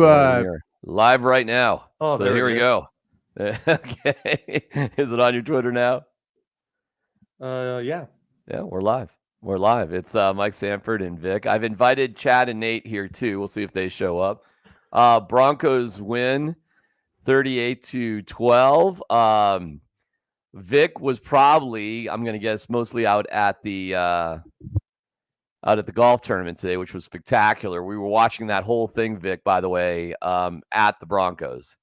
you live right now? Oh, so here we go. Okay, is it on your Twitter now? Yeah, we're live. We're live. It's Mike Sanford and Vic. I've invited Chad and Nate here too. We'll see if they show up. Broncos win 38-12. Vic was probably, I'm going to guess, mostly out at the golf tournament today, which was spectacular. We were watching that whole thing, Vic, by the way, at the Broncos.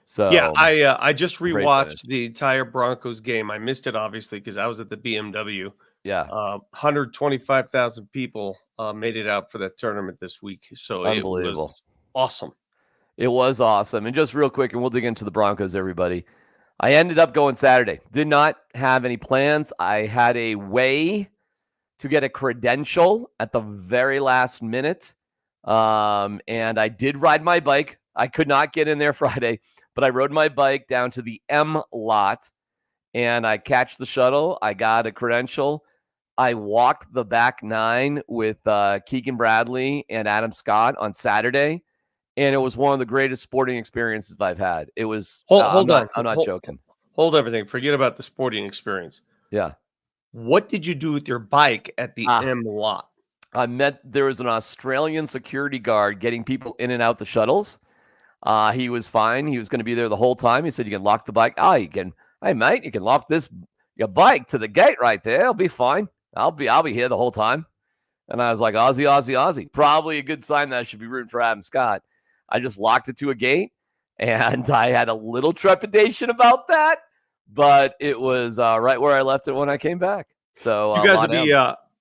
So yeah, I just rewatched the entire Broncos game. I missed it obviously because I was at the BMW. Yeah, 125,000 people made it out for that tournament this week. So unbelievable. It was awesome. It was awesome. And just real quick, and we'll dig into the Broncos, everybody. I ended up going Saturday. Did not have any plans. I had a way to get a credential at the very last minute. And I did ride my bike. I could not get in there Friday, but I rode my bike down to the M lot and I catched the shuttle. I got a credential. I walked the back nine with Keegan Bradley and Adam Scott on Saturday. And it was one of the greatest sporting experiences I've had. It was, hold on. I'm not joking. Hold everything. Forget about the sporting experience. Yeah. What did you do with your bike at the M lot? There was an Australian security guard getting people in and out the shuttles. He was fine. He was going to be there the whole time. He said, you can lock the bike. Hey mate, you can lock your bike to the gate right there. It'll be fine. I'll be here the whole time. And I was like, Aussie. Probably a good sign that I should be rooting for Adam Scott. I just locked it to a gate and I had a little trepidation about that, but it was right where I left it when I came back. So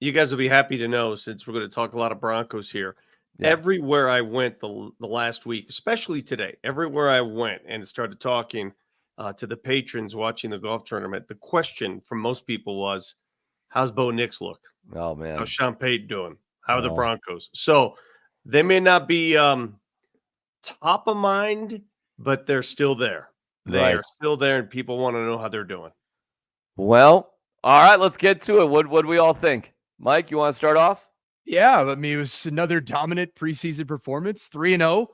you guys will be happy to know, since we're going to talk a lot of Broncos here. Yeah. Everywhere I went the last week, especially today, everywhere I went and started talking to the patrons watching the golf tournament, the question from most people was, how's Bo Nix look? Oh, man. How's Sean Payton doing? How are the Broncos? So they may not be top of mind, but they're still there. They are still there, and people want to know how they're doing. Well, all right, let's get to it. What do we all think? Mike, you want to start off? Yeah, I mean, it was another dominant preseason performance, 3-0.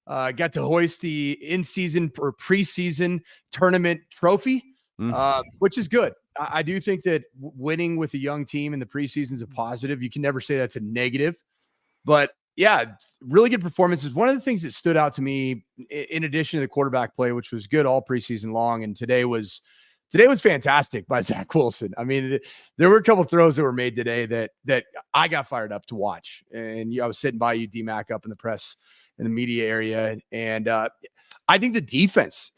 Got to hoist the in-season or preseason tournament trophy, which is good. I do think that winning with a young team in the preseason is a positive. You can never say that's a negative. But, yeah, really good performances. One of the things that stood out to me, in addition to the quarterback play, which was good all preseason long, and today was fantastic by Zach Wilson. I mean, there were a couple of throws that were made today that I got fired up to watch. And I was sitting by you, DMac, up in the press in the media area. And I think the defense,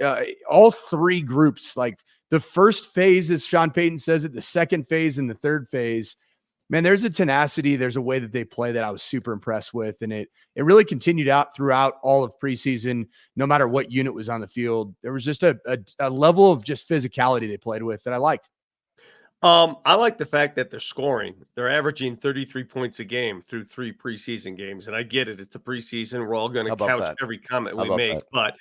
all three groups, like the first phase, as Sean Payton says it, the second phase and the third phase, man, there's a tenacity. There's a way that they play that I was super impressed with. And it really continued out throughout all of preseason, no matter what unit was on the field. There was just a level of just physicality they played with that I liked. I like the fact that they're scoring. They're averaging 33 points a game through 3 preseason games. And I get it. It's the preseason. We're all going to couch every comment we make. But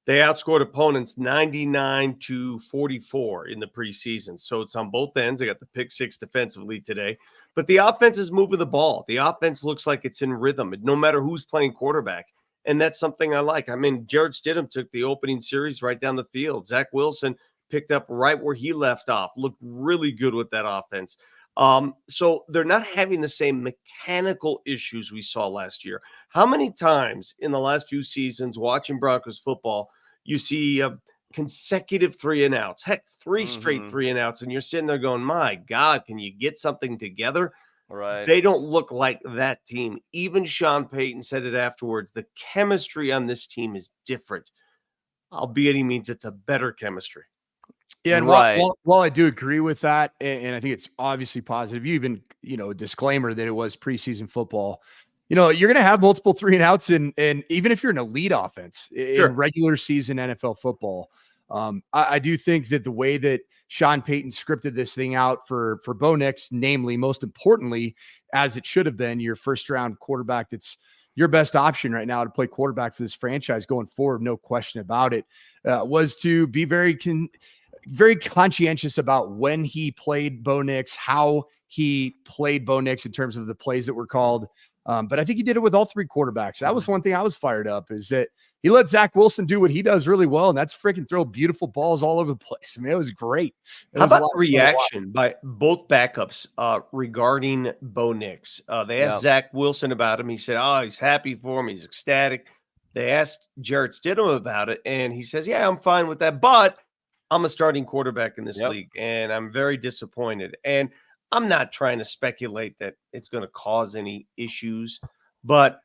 they outscored opponents 99-44 in the preseason. So it's on both ends. They got the pick 6 defensively today. But the offense is moving the ball. The offense looks like it's in rhythm, no matter who's playing quarterback. And that's something I like. I mean, Jared Stidham took the opening series right down the field. Zach Wilson picked up right where he left off. Looked really good with that offense. So they're not having the same mechanical issues we saw last year. How many times in the last few seasons watching Broncos football, you see consecutive 3-and-outs, heck, 3 straight 3-and-outs, and you're sitting there going, my God, can you get something together? Right. They don't look like that team. Even Sean Payton said it afterwards. The chemistry on this team is different, albeit he means it's a better chemistry. Yeah, and while I do agree with that, and I think it's obviously positive, you even, a disclaimer that it was preseason football, you're going to have multiple 3-and-outs, and even if you're an elite offense in regular season NFL football, I do think that the way that Sean Payton scripted this thing out for Bo Nix, namely, most importantly, as it should have been, your first-round quarterback that's your best option right now to play quarterback for this franchise going forward, no question about it, was to be very conscientious about when he played Bo Nix, how he played Bo Nix in terms of the plays that were called, But I think he did it with all three quarterbacks. That was one thing I was fired up, is that he let Zach Wilson do what he does really well, and that's freaking throw beautiful balls all over the place. I mean, it was great. How about the reaction by both backups regarding Bo Nix? They asked Zach Wilson about him. He said, oh, he's happy for him. He's ecstatic. They asked Jarrett Stidham about it, and he says, yeah, I'm fine with that, but I'm a starting quarterback in this league, and I'm very disappointed. And I'm not trying to speculate that it's going to cause any issues, but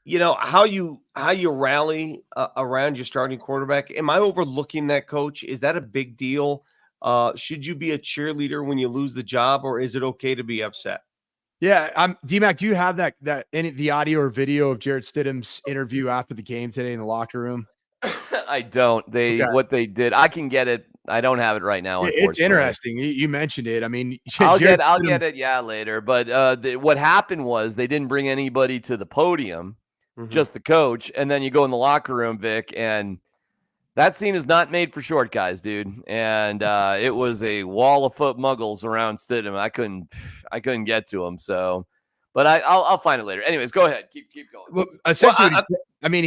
you know how you rally around your starting quarterback. Am I overlooking that, Coach? Is that a big deal? Should you be a cheerleader when you lose the job, or is it okay to be upset? Yeah, DMac, do you have the audio or video of Jarrett Stidham's interview after the game today in the locker room? I don't. What they did, I can get it. I don't have it right now. It's interesting. You mentioned it. I mean, I'll get it later. But what happened was they didn't bring anybody to the podium, just the coach. And then you go in the locker room, Vic, and that scene is not made for short guys, dude. And it was a wall of foot muggles around Stidham. I couldn't get to him. So, but I'll find it later. Anyways, go ahead. Keep going. Well, essentially, I mean,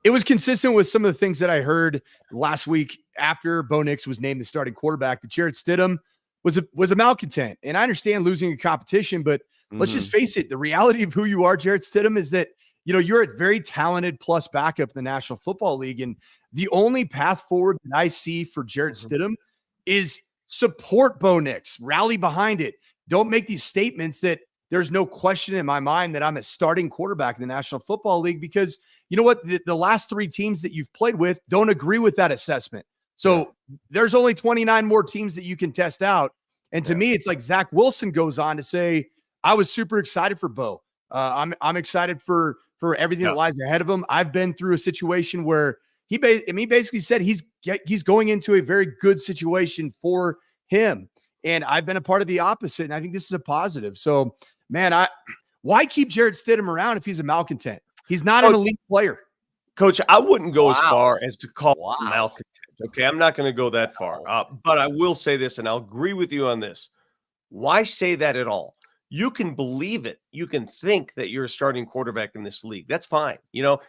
it was consistent with some of the things that I heard last week after Bo Nix was named the starting quarterback. That Jarrett Stidham was a malcontent, and I understand losing a competition, but let's just face it: the reality of who you are, Jarrett Stidham, is that you're a very talented plus backup in the National Football League, and the only path forward that I see for Jarrett Stidham is support Bo Nix, rally behind it. Don't make these statements that there's no question in my mind that I'm a starting quarterback in the National Football League, because you know what? The last three teams that you've played with don't agree with that assessment. So there's only 29 more teams that you can test out. And to me, it's like Zach Wilson goes on to say, I was super excited for Bo. I'm excited for everything that lies ahead of him. I've been through a situation where he basically said he's going into a very good situation for him. And I've been a part of the opposite. And I think this is a positive. So, man, why keep Jarrett Stidham around if he's a malcontent? He's not an elite player. Coach, I wouldn't go as far as to call him malcontent. Okay, I'm not going to go that far. But I will say this, and I'll agree with you on this. Why say that at all? You can believe it. You can think that you're a starting quarterback in this league. That's fine.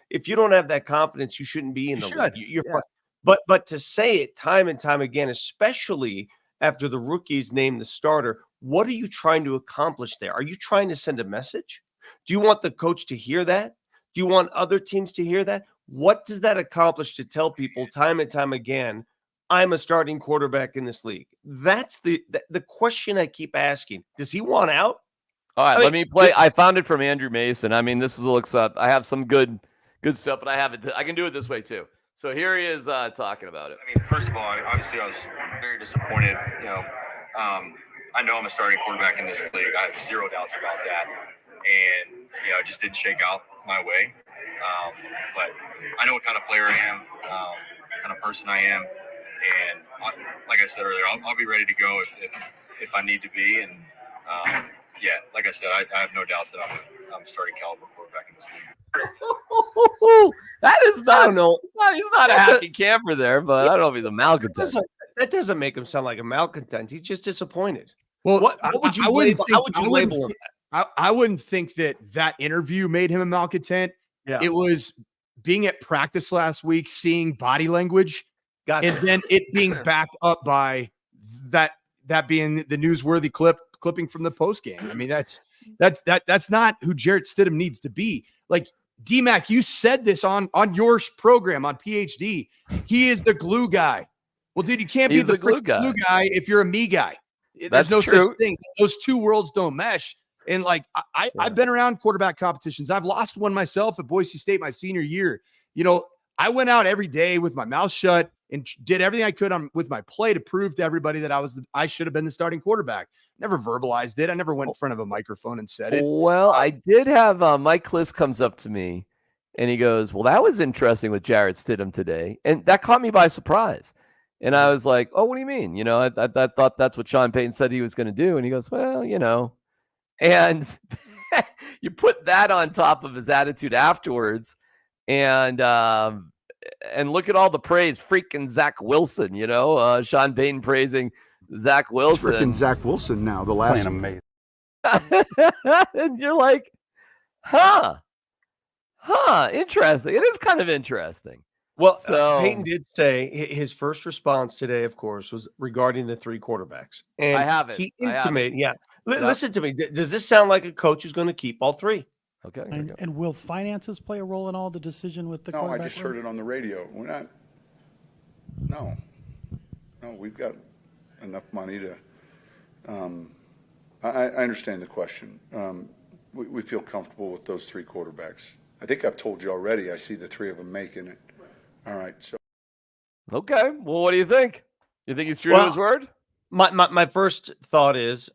If you don't have that confidence, you shouldn't be in the league. You're fine. But to say it time and time again, especially after the rookie's named the starter, what are you trying to accomplish there? Are you trying to send a message? Do you want the coach to hear that? Do you want other teams to hear that? What does that accomplish to tell people time and time again, I'm a starting quarterback in this league? That's the question I keep asking. Does he want out? All right, let me play. I found it from Andrew Mason. I mean, this looks up. I have some good stuff, but I can do it this way too. So here he is talking about it. I mean, first of all, obviously I was very disappointed. I know I'm a starting quarterback in this league. I have zero doubts about that. And, it just didn't shake out my way. But I know what kind of player I am, kind of person I am. And like I said earlier, I'll be ready to go if I need to be. And, like I said, I have no doubts that I'm a starting caliber quarterback in this league. That is not. I don't know. He's not a happy camper there, but I don't know if he's a malcontent. That doesn't make him sound like a malcontent. He's just disappointed. Well, what would you label? How would you label him? I wouldn't think that interview made him a malcontent. Yeah. It was being at practice last week, seeing body language, and then it being backed up by that being the newsworthy clipping from the post game. I mean, that's not who Jarrett Stidham needs to be. Like, DMac, you said this on your program on PhD. He is the glue guy. Well, dude, you can't be the glue guy if you're a me guy. There's no such thing. Those two worlds don't mesh. And I've been around quarterback competitions. I've lost one myself at Boise State my senior year. I went out every day with my mouth shut and did everything I could with my play to prove to everybody that I should have been the starting quarterback. Never verbalized it. I never went in front of a microphone and said it. Well, I did have Mike Kliss comes up to me and he goes, well, that was interesting with Jarrett Stidham today. And that caught me by surprise. And I was like, oh, what do you mean? I thought that's what Sean Payton said he was going to do. And he goes, well, and you put that on top of his attitude afterwards, and look at all the praise, freaking Zach Wilson. Sean Payton praising Zach Wilson. Freaking Zach Wilson now. The last amazing. And you're like, Huh. Interesting. It is kind of interesting. Well, So Peyton did say his first response today, of course, was regarding the three quarterbacks. And I have it. he I have it. intimated, yeah. Yep. Listen to me. Does this sound like a coach who's going to keep all three? Okay. And will finances play a role in all the decision with the No, I quarterback just room? heard it on the radio. We're not. No, we've got enough money to. I understand the question. We feel comfortable with those three quarterbacks. I think I've told you already. I see the three of them making it. All right. So. Okay. Well, what do you think? You think he's true to his word? My first thought is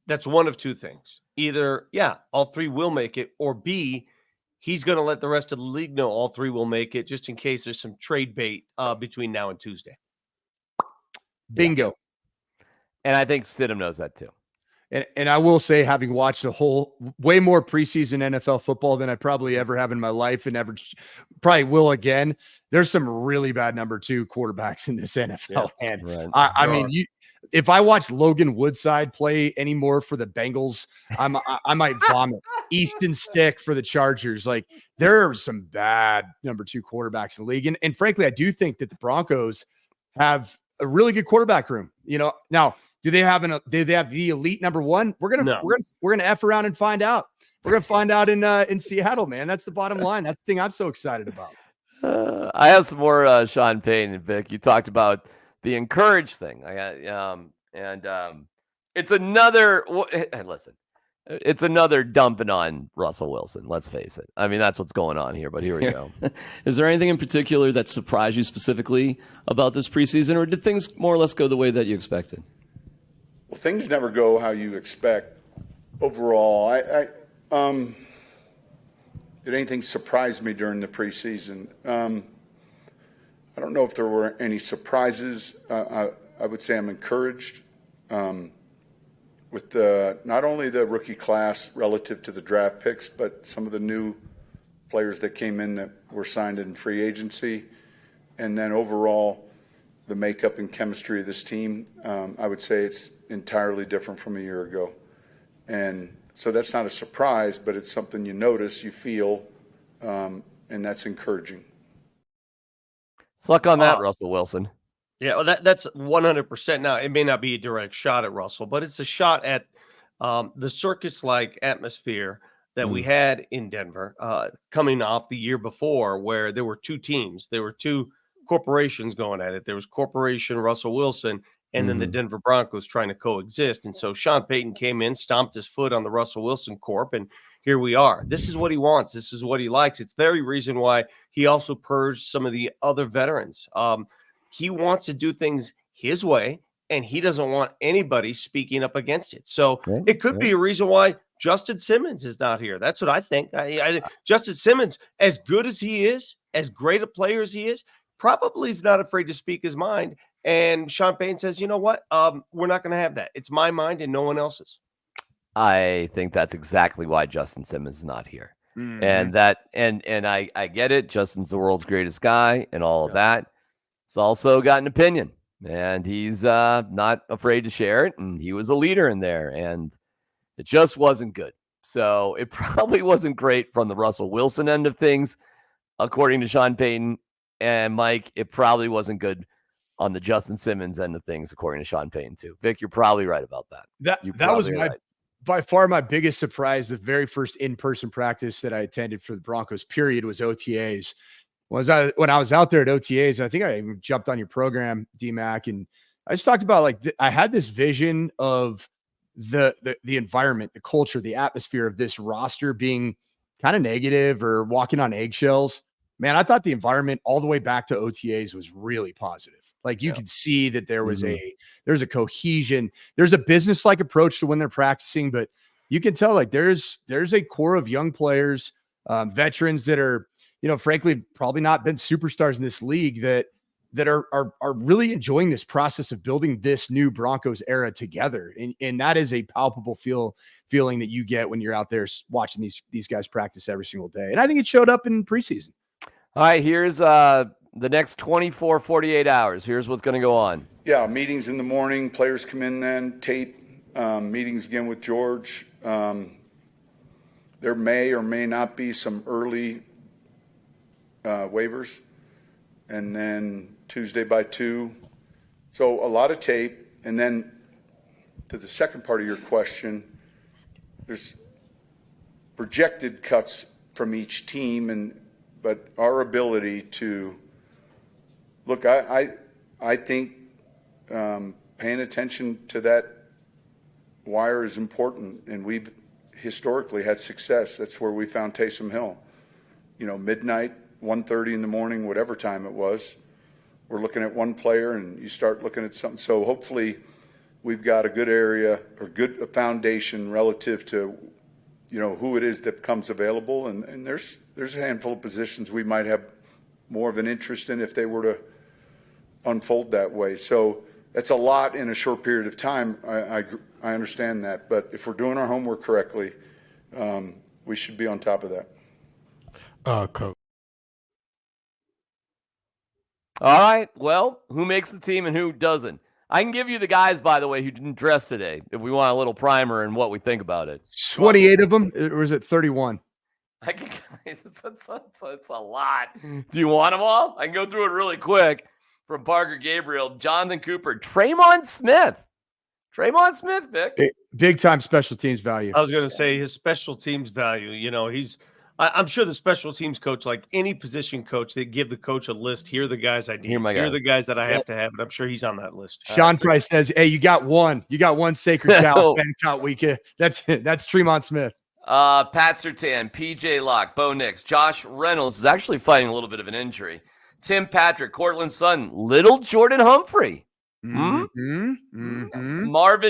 that's one of two things. Either, yeah, all three will make it, or B, he's going to let the rest of the league know all three will make it just in case there's some trade bait between now and Tuesday. Bingo. Yeah. And I think Stidham knows that too. And I will say, having watched way more preseason NFL football than I probably ever have in my life and probably will again, there's some really bad number two quarterbacks in this NFL. Yeah, and right. I mean, if I watch Logan Woodside play anymore for the Bengals, I might vomit. Easton Stick for the Chargers. Like, there are some bad number two quarterbacks in the league. And frankly, I do think that the Broncos have a really good quarterback room. Now, do they have the elite number one? We're gonna F around and find out. We're gonna find out in Seattle, man. That's the bottom line. That's the thing I'm so excited about. I have some more Sean Payton and Vic. You talked about the encourage thing. It's another. Listen, it's another dumping on Russell Wilson. Let's face it. I mean, that's what's going on here. But here we go. Is there anything in particular that surprised you specifically about this preseason, or did things more or less go the way that you expected? Well, things never go how you expect overall. Did anything surprise me during the preseason? I don't know if there were any surprises. I would say I'm encouraged with not only the rookie class relative to the draft picks, but some of the new players that came in that were signed in free agency. And then overall, the makeup and chemistry of this team, I would say it's entirely different from a year ago. And so that's not a surprise, but it's something you notice, you feel, and that's encouraging. Suck on that, Russell Wilson. Yeah, well, that's 100%. Now, it may not be a direct shot at Russell, but it's a shot at the circus-like atmosphere that we had in Denver coming off the year before, where there were two teams. There were two corporations going at it. There was Corporation Russell Wilson and then the Denver Broncos trying to coexist. And so Sean Payton came in, stomped his foot on the Russell Wilson Corp, and here we are. This is what he wants. This is what he likes. It's the very reason why he also purged some of the other veterans. He wants to do things his way, and he doesn't want anybody speaking up against it. So it could be a reason why Justin Simmons is not here. That's what I think. Justin Simmons, as good as he is, as great a player as he is, probably is not afraid to speak his mind. And Sean Payton says, you know what? We're not going to have that. It's my mind and no one else's. I think that's exactly why Justin Simmons is not here. And I get it. Justin's the world's greatest guy and all of that. He's also got an opinion, and he's not afraid to share it. And he was a leader in there, and it just wasn't good. So it probably wasn't great from the Russell Wilson end of things, according to Sean Payton. And Mike, it probably wasn't good on the Justin Simmons end of things, according to Sean Payton too. Vic, you're probably right about that. That was by far my biggest surprise. The very first in-person practice that I attended for the Broncos period was OTAs. When I was out there at OTAs, I think I even jumped on your program, DMac, and I just talked about I had this vision of the environment, the culture, the atmosphere of this roster being kind of negative or walking on eggshells. Man, I thought the environment all the way back to OTAs was really positive. Like you could see that there was there's a cohesion, there's a business-like approach to when they're practicing, but you can tell there's a core of young players, veterans that are, frankly, probably not been superstars in this league that are really enjoying this process of building this new Broncos era together. And that is a palpable feeling that you get when you're out there watching these guys practice every single day. And I think it showed up in preseason. All right, here's the next 24, 48 hours. Here's what's going to go on. Yeah, meetings in the morning. Players come in then, tape, meetings again with George. there may or may not be some early waivers, and then Tuesday by 2. So a lot of tape. And then to the second part of your question, there's projected cuts from each team, but our ability to look, I think paying attention to that wire is important, and we've historically had success. That's where we found Taysom Hill. Midnight, 1:30 in the morning, whatever time it was. We're looking at one player, and you start looking at something. So hopefully we've got a good area or good foundation relative to, who it is that becomes available. And there's a handful of positions we might have more of an interest in if they were to unfold that way. So that's a lot in a short period of time. I understand that. But if we're doing our homework correctly, we should be on top of that. Coach. All right. Well, who makes the team and who doesn't? I can give you the guys, by the way, who didn't dress today, if we want a little primer and what we think about it. 28 of them, or is it 31? It's a lot. Do you want them all? I can go through it really quick. From Parker Gabriel, Jonathan Cooper, Tremont Smith. Tremont Smith, Vic. Big time special teams value. I was going to say his special teams value. I'm sure the special teams coach, like any position coach, they give the coach a list. Here are the guys I need. Here are the guys that I have to have. And I'm sure he's on that list. Sean Price says, "Hey, you got one. You got one sacred cow. Ben count weekend. That's Tremont Smith." Pat Surtain, PJ Locke, Bo Nix, Josh Reynolds is actually fighting a little bit of an injury. Tim Patrick, Cortland Sutton, little Jordan Humphrey, Marvin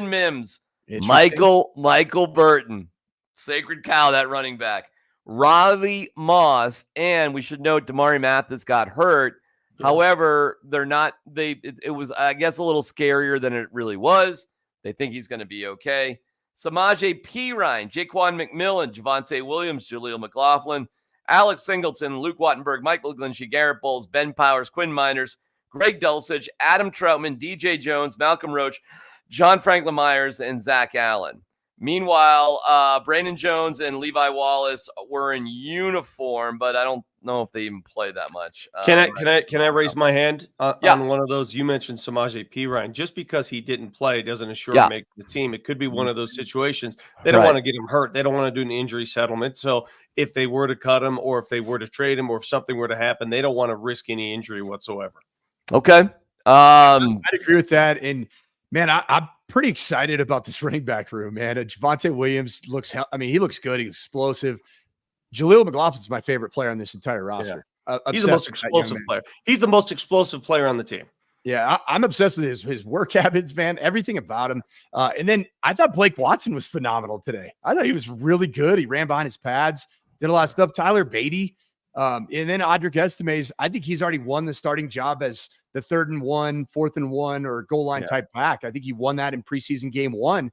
Mims, Michael Burton, sacred cow, that running back. Riley Moss, and we should note Damari Mathis got hurt. Yeah. However, it was, I guess, a little scarier than it really was. They think he's going to be okay. Samaje Perine, Jaquan McMillan, Javonte Williams, Jaleel McLaughlin, Alex Singleton, Luke Wattenberg, Michael Glinchey, Garrett Bowles, Ben Powers, Quinn Miners, Greg Dulcich, Adam Troutman, DJ Jones, Malcolm Roach, John Franklin Myers, and Zach Allen. Meanwhile, Brandon Jones and Levi Wallace were in uniform, but I don't know if they even play that much. Can I raise my hand on one of those? You mentioned Samaje Perine. Just because he didn't play doesn't assure him making the team. It could be one of those situations. They don't want to get him hurt. They don't want to do an injury settlement. So if they were to cut him, or if they were to trade him, or if something were to happen, they don't want to risk any injury whatsoever. Okay. I'd agree with that. And man, I'm pretty excited about this running back room, man. Javonte Williams he looks good. He's explosive. Jaleel McLaughlin's my favorite player on this entire roster. Yeah. He's the most explosive player. He's the most explosive player on the team. Yeah, I'm obsessed with his work habits, man. Everything about him. And then I thought Blake Watson was phenomenal today. I thought he was really good. He ran behind his pads, did a lot of stuff. Tyler Beatty. And then Audric Estime's, I think he's already won the starting job as the 3rd and 1, 4th and 1, or goal line type back. I think he won that in preseason game 1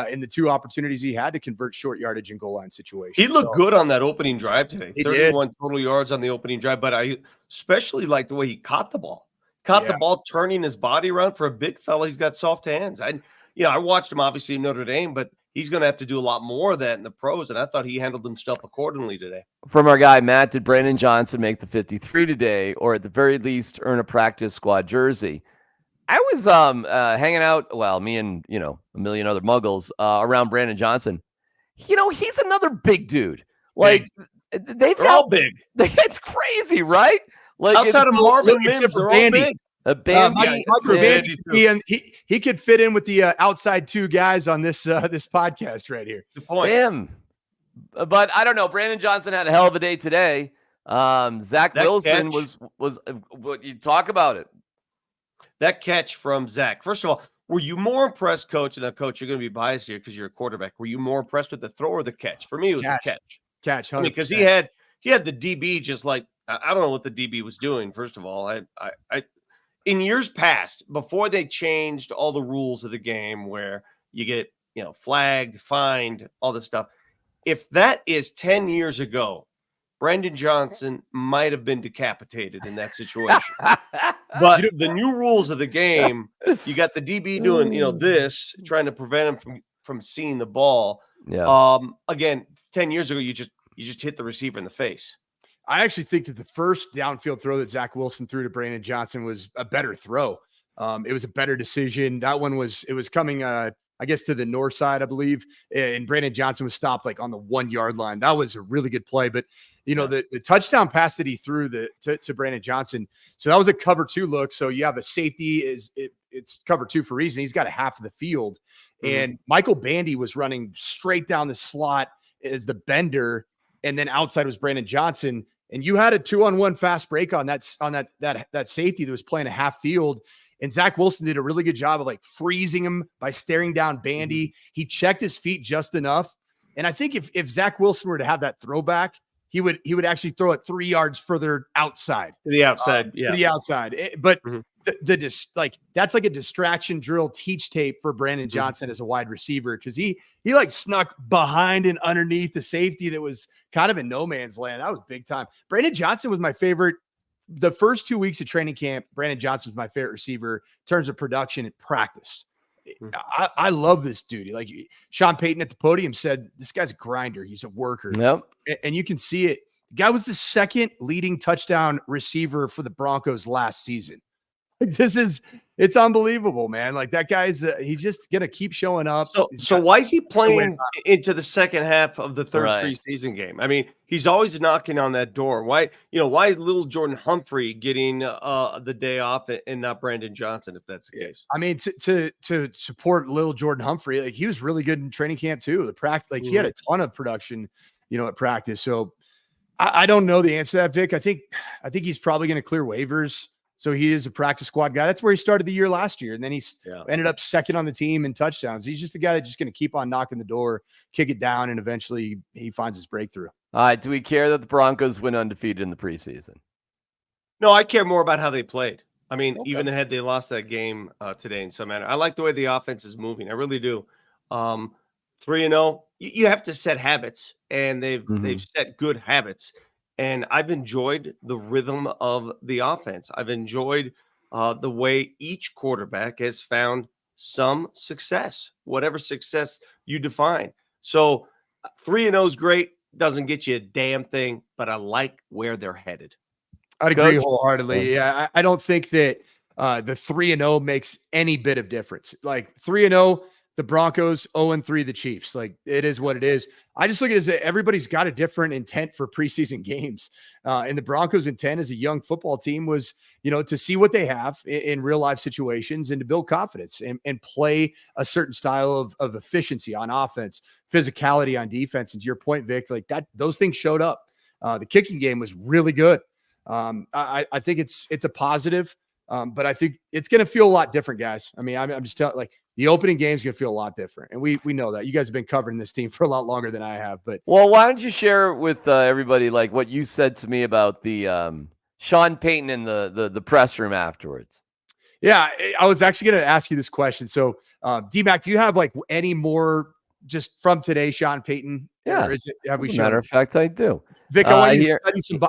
in the 2 opportunities he had to convert short yardage and goal line situations. He looked good on that opening drive today. 31 total yards on the opening drive, but I especially like the way he caught the ball. The ball turning his body around. For a big fella, he's got soft hands. I watched him obviously in Notre Dame, but he's going to have to do a lot more of that in the pros, and I thought he handled himself accordingly today. From our guy, Matt, did Brandon Johnson make the 53 today, or at the very least earn a practice squad jersey? I was hanging out, me and, a million other muggles around Brandon Johnson. He's another big dude. Like, they're all big. It's crazy, right? Like, outside of Marvin Mims, they're all big. He could fit in with the outside 2 guys on this podcast right here. Good point. Damn. But I don't know. Brandon Johnson had a hell of a day today. Zach Wilson was what you talk about it. That catch from Zach. First of all, were you more impressed, Coach? And Coach, you're going to be biased here because you're a quarterback. Were you more impressed with the throw or the catch? For me, it was the catch. Catch, because he had the DB just like, I don't know what the DB was doing. First of all, I in years past, before they changed all the rules of the game where you get, flagged, fined, all this stuff. If that is 10 years ago, Brandon Johnson might have been decapitated in that situation. But the new rules of the game, you got the DB doing, this, trying to prevent him from seeing the ball. Yeah. Again, 10 years ago, you just hit the receiver in the face. I actually think that the first downfield throw that Zach Wilson threw to Brandon Johnson was a better throw. It was a better decision. That one was coming, I guess, to the north side, I believe. And Brandon Johnson was stopped like on the 1 yard line. That was a really good play. But, the touchdown pass that he threw to Brandon Johnson. So that was a cover 2 look. So you have a safety it's cover 2 for a reason. He's got a half of the field. And Michael Bandy was running straight down the slot as the bender. And then outside was Brandon Johnson. And you had a 2-on-1 fast break on that safety that was playing a half field. And Zach Wilson did a really good job of like freezing him by staring down Bandy. He checked his feet just enough. And I think if Zach Wilson were to have that throwback, he would actually throw it 3 yards further outside. To the outside. To the outside. But that's like a distraction drill teach tape for Brandon Johnson as a wide receiver, because he like snuck behind and underneath the safety that was kind of in no man's land. That was big time. Brandon Johnson was my favorite. The first 2 weeks of training camp, Brandon Johnson was my favorite receiver in terms of production and practice. I love this dude. Like Sean Payton at the podium said, this guy's a grinder. He's a worker. Yep. And you can see it. The guy was the second leading touchdown receiver for the Broncos last season. Like it's unbelievable, man. Like that guy's he's just gonna keep showing up. So why is he playing into the second half of the third preseason game? I mean, he's always knocking on that door. Why is little Jordan Humphrey getting the day off and not Brandon Johnson, if that's the case? I mean, to support little Jordan Humphrey, like he was really good in training camp too. The practice, like he had a ton of production, at practice. So I don't know the answer to that, Vic. I think he's probably going to clear waivers. So he is a practice squad guy. That's where he started the year last year. And then he's ended up second on the team in touchdowns. He's just a guy that's just going to keep on knocking the door, kick it down, and eventually he finds his breakthrough. All right. Do we care that the Broncos went undefeated in the preseason? No, I care more about how they played. I mean, even had they lost that game today in some manner. I like the way the offense is moving. I really do. 3-0, you have to set habits, and they've set good habits. And I've enjoyed the rhythm of the offense. I've enjoyed the way each quarterback has found some success, whatever success you define. So 3-0 is great. Doesn't get you a damn thing, but I like where they're headed. I'd agree wholeheartedly. Yeah, I don't think that the 3-0 makes any bit of difference. Like 3-0, the Broncos, 0-3, the Chiefs. Like it is what it is. I just look at it as everybody's got a different intent for preseason games. And the Broncos' intent as a young football team was, to see what they have in real life situations and to build confidence and play a certain style of efficiency on offense, physicality on defense. And to your point, Vic, like that, those things showed up. The kicking game was really good. I think it's a positive, but I think it's going to feel a lot different, guys. I mean, I'm just telling, like, the opening game is going to feel a lot different. And we know that. You guys have been covering this team for a lot longer than I have. But well, why don't you share with everybody like what you said to me about the Sean Payton in the press room afterwards? Yeah, I was actually going to ask you this question. So, DMac, do you have like any more just from today, Sean Payton? Yeah, or is it, have we as a matter of fact, I do. Vic, I want you to study some.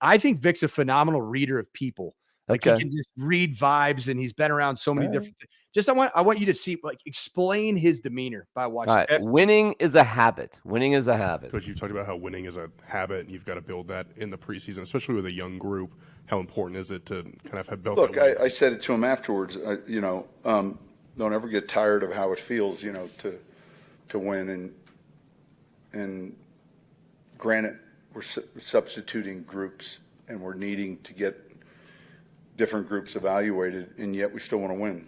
I think Vic's a phenomenal reader of people. Like he can just read vibes, and he's been around so many different things. Just I want you to see, like, explain his demeanor by watching. Right. Winning is a habit. Winning is a habit. Coach, you talked about how winning is a habit, and you've got to build that in the preseason, especially with a young group. How important is it to kind of have built? Look, I said it to him afterwards. Don't ever get tired of how it feels, to win. And granted, we're substituting groups, and we're needing to get different groups evaluated, and yet we still want to win.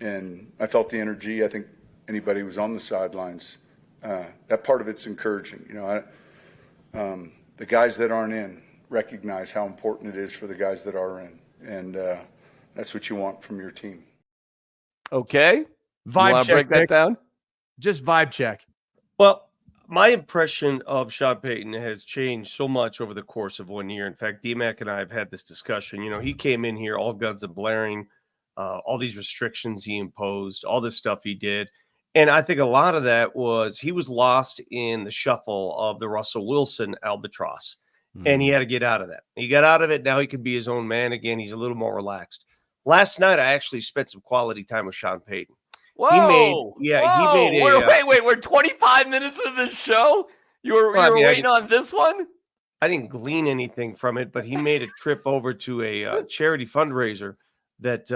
And I felt the energy. I think anybody who was on the sidelines, that part of it's encouraging. The guys that aren't in recognize how important it is for the guys that are in, and that's what you want from your team. Okay, Vibe check. Break that down. Just vibe check. Well, my impression of Sean Payton has changed so much over the course of 1 year. In fact, DMac and I have had this discussion. He came in here all guns and blaring, all these restrictions he imposed, all this stuff he did. And I think a lot of that was he was lost in the shuffle of the Russell Wilson albatross. And he had to get out of that. He got out of it. Now he can be his own man again. He's a little more relaxed. Last night, I actually spent some quality time with Sean Payton. Whoa! He made Wait, we're 25 minutes into the show. You were waiting on this one. I didn't glean anything from it, but he made a trip over to a charity fundraiser that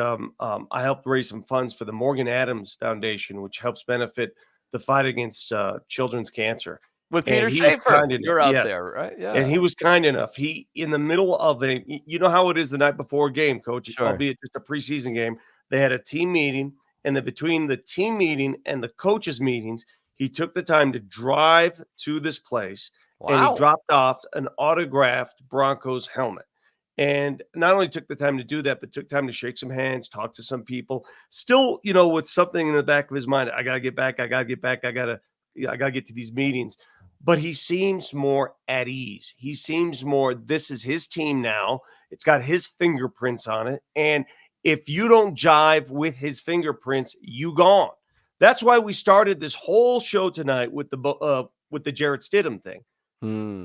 I helped raise some funds for the Morgan Adams Foundation, which helps benefit the fight against children's cancer. With Peter Schaefer, you're out there, right? Yeah. And he was kind enough. He, in the middle of you know how it is the night before a game, Coach, sure. albeit just a preseason game, they had a team meeting, and then between the team meeting and the coaches' meetings, he took the time to drive to this place. Wow. And he dropped off an autographed Broncos helmet. And not only took the time to do that, but took time to shake some hands, talk to some people. Still, with something in the back of his mind, I got to get back. I got to get to these meetings. But he seems more at ease. He seems more, this is his team now. It's got his fingerprints on it. And if you don't jive with his fingerprints, you gone. That's why we started this whole show tonight with the Jarrett Stidham thing.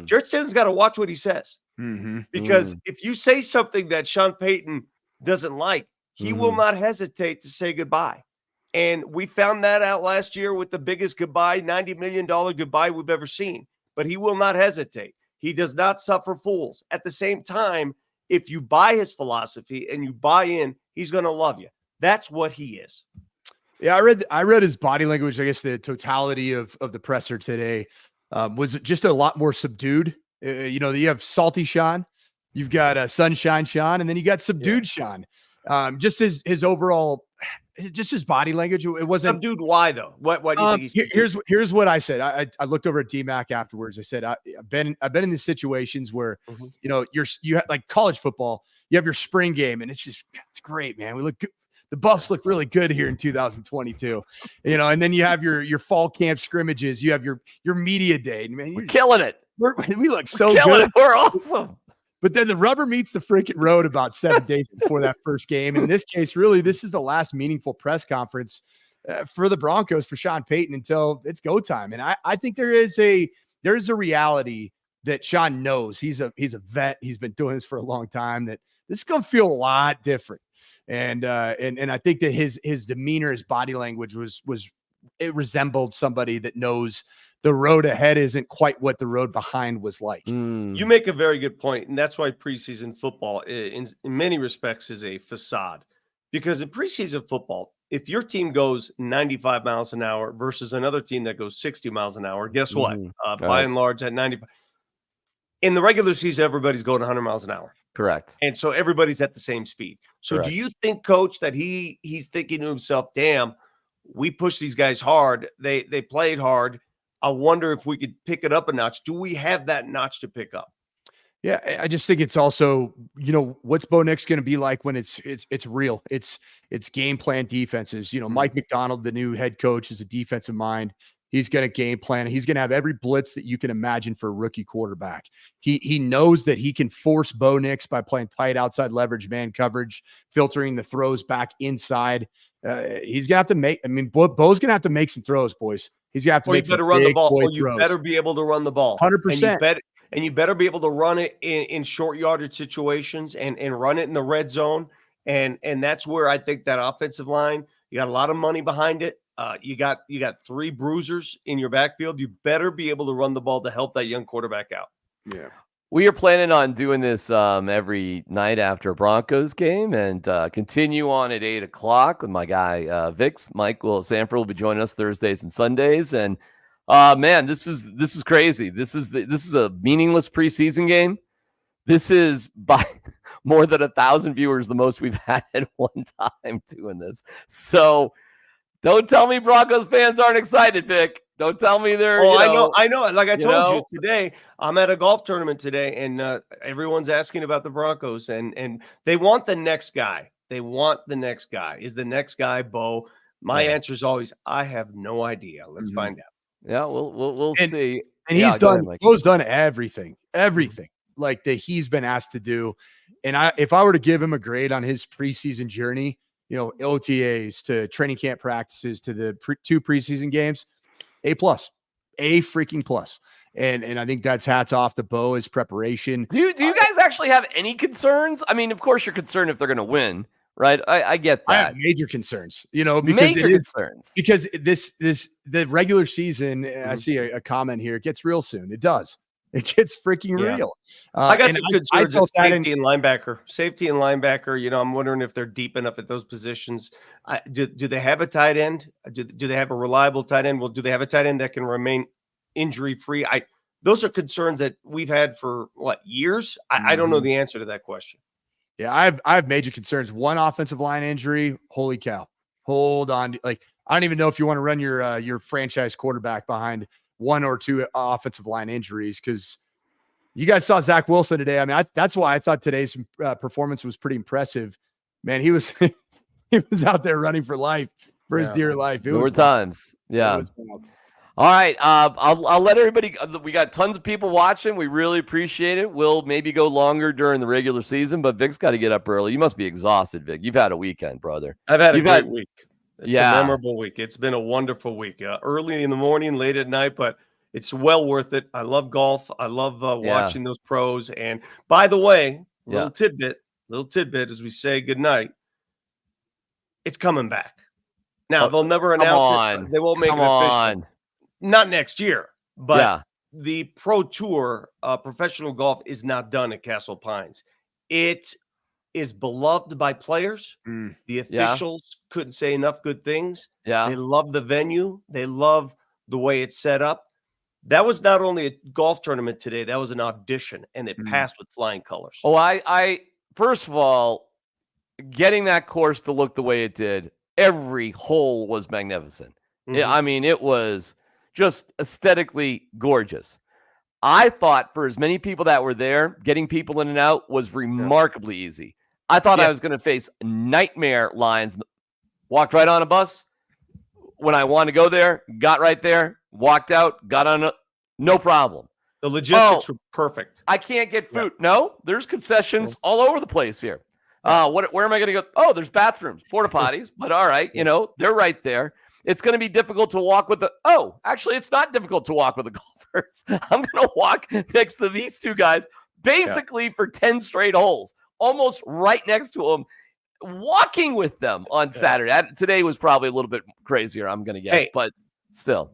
Jarrett Stidham's got to watch what he says. Because if you say something that Sean Payton doesn't like, he will not hesitate to say goodbye. And we found that out last year with the biggest goodbye, $90 million goodbye we've ever seen. But he will not hesitate. He does not suffer fools. At the same time, if you buy his philosophy and you buy in, he's going to love you. That's what he is. Yeah, I read his body language. I guess the totality of the presser today was just a lot more subdued. You have salty Sean, you've got sunshine Sean, and then you got subdued Sean. Just his overall, just his body language. It wasn't subdued. Why though? What do you think? Here's what I said. I looked over at DMac afterwards. I said I've been in these situations where you have, like college football. You have your spring game, and it's great, man. We look good. The Buffs look really good here in 2022, and then you have your fall camp scrimmages. You have your media day. Man, we're killing it. We look so good. We're awesome. But then the rubber meets the freaking road about 7 days before that first game. And in this case, really, this is the last meaningful press conference for the Broncos, for Sean Payton, until it's go time. And I think there's a reality that Sean knows. He's a vet. He's been doing this for a long time, that this is going to feel a lot different. And I think that his demeanor, his body language it resembled somebody that knows the road ahead isn't quite what the road behind was like. You make a very good point, and that's why preseason football, in many respects, is a facade. Because in preseason football, if your team goes 95 miles an hour versus another team that goes 60 miles an hour, guess what? By and large, at 95. In the regular season, everybody's going 100 miles an hour. Correct. And so everybody's at the same speed. So Correct. Do you think, Coach, that he's thinking to himself, damn, we pushed these guys hard. They played hard. I wonder if we could pick it up a notch. Do we have that notch to pick up? Yeah, I just think it's also, what's Bo Nix going to be like when it's real. It's game plan defenses. Mike McDonald, the new head coach, is a defensive mind. He's going to game plan. He's going to have every blitz that you can imagine for a rookie quarterback. He knows that he can force Bo Nix by playing tight outside leverage man coverage, filtering the throws back inside. He's going to have to make. Bo's going to have to make some throws, boys. He's going to have to make some run the ball. boy Or you throws. better be able to run the ball. 100%. And you better be able to run it in short yardage situations and run it in the red zone. And that's where I think that offensive line, you got a lot of money behind it. You got 3 bruisers in your backfield. You better be able to run the ball to help that young quarterback out. Yeah. We are planning on doing this every night after a Broncos game, and continue on at 8:00 with my guy Vix. Sanford will be joining us Thursdays and Sundays. And man, this is crazy. This is a meaningless preseason game. This is by more than 1,000 viewers, the most we've had at one time doing this. So don't tell me Broncos fans aren't excited, Vic. Don't tell me they're. I know. Like I told you today, I'm at a golf tournament today, and everyone's asking about the Broncos, and they want the next guy. They want the next guy. Is the next guy Bo? My answer is always, I have no idea. Let's find out. Yeah, we'll see. And he's done. Bo's done everything like that he's been asked to do. And if I were to give him a grade on his preseason journey, OTAs to training camp practices to the 2 preseason games, A+, A freaking plus. And I think that's hats off to Bo, his preparation. Do you guys actually have any concerns? I mean, of course you're concerned if they're going to win, right? I get I have that. major concerns, because Major it is concerns. because the regular season. I Mhm. see a comment here. It gets real soon. It does. It gets freaking Yeah. real. I got And some I concerns at felt that safety and linebacker. Safety and linebacker, I'm wondering if they're deep enough at those positions. Do they have a tight end? Do they have a reliable tight end? Well, do they have a tight end that can remain injury free? Those are concerns that we've had for years. I don't know the answer to that question. Yeah, I have major concerns. One offensive line injury. Holy cow! Hold on. Like, I don't even know if you want to run your franchise quarterback behind one or two offensive line injuries, because you guys saw Zach Wilson today. I mean, that's why I thought today's performance was pretty impressive. Man, he was he was out there running for life, for his dear life. There were times. Yeah. It was wild. All right. I'll let everybody. We got tons of people watching. We really appreciate it. We'll maybe go longer during the regular season, but Vic's got to get up early. You must be exhausted, Vic. You've had a weekend, brother. I've had You've a great week. It's Yeah. a memorable week. It's been a wonderful week. Early in the morning, late at night, but it's well worth it. I love golf. I love watching those pros. And by the way, little tidbit as we say goodnight, it's coming back. Now, they'll never announce it. They won't make it official. Not next year, but the Pro Tour professional golf is not done at Castle Pines. It is beloved by players. The officials couldn't say enough good things. They love the venue. They love the way it's set up. That was not only a golf tournament today, that was an audition, and it passed with flying colors. Oh, I first of all, getting that course to look the way it did, every hole was magnificent. I mean, it was just aesthetically gorgeous. I thought for as many people that were there, getting people in and out was remarkably easy. I thought I was going to face nightmare lines. Walked right on a bus. When I wanted to go there, got right there, walked out, got on no problem. The logistics were perfect. I can't get food. No, there's concessions all over the place here. Where am I going to go? Oh, there's bathrooms, porta potties, but all right, they're right there. It's going to be difficult to walk with actually, it's not difficult to walk with the golfers. I'm going to walk next to these two guys basically for 10 straight holes, almost right next to them, walking with them on Saturday. Today was probably a little bit crazier, I'm going to guess, but still.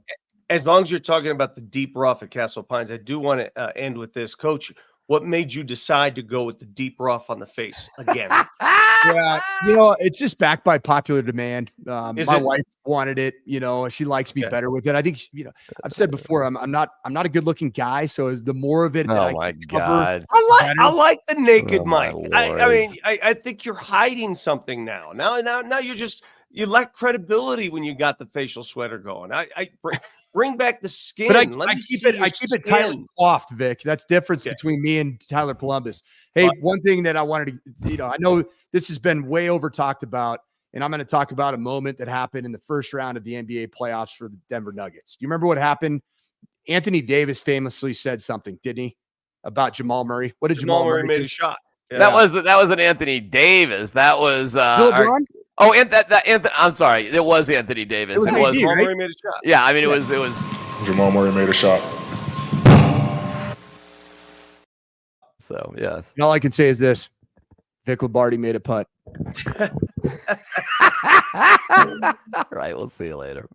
As long as you're talking about the deep rough at Castle Pines, I do want to end with this. Coach, what made you decide to go with the deep rough on the face again? Yeah, it's just backed by popular demand. My wife wanted it. She likes me better with it. I think I've said before, I'm not a good looking guy, so as the more of it that I can cover, I like the naked Mike. I think you're hiding something now. Now you lack credibility when you got the facial sweater going. I bring back the skin. But I keep it tightly coiffed, Vic. That's the difference between me and Tyler Columbus. Hey, one thing that I wanted to, I know this has been way over talked about, and I'm going to talk about a moment that happened in the first round of the NBA playoffs for the Denver Nuggets. You remember what happened? Anthony Davis famously said something, didn't he, about Jamal Murray? What did Jamal Murray made a shot? Yeah. That wasn't Anthony Davis. That was LeBron. I'm sorry. It was Anthony Davis. It was Jamal Murray made a shot. Yeah, I mean, it was Jamal Murray made a shot. So, yes. And all I can say is this: Vic Lombardi made a putt. All right, we'll see you later.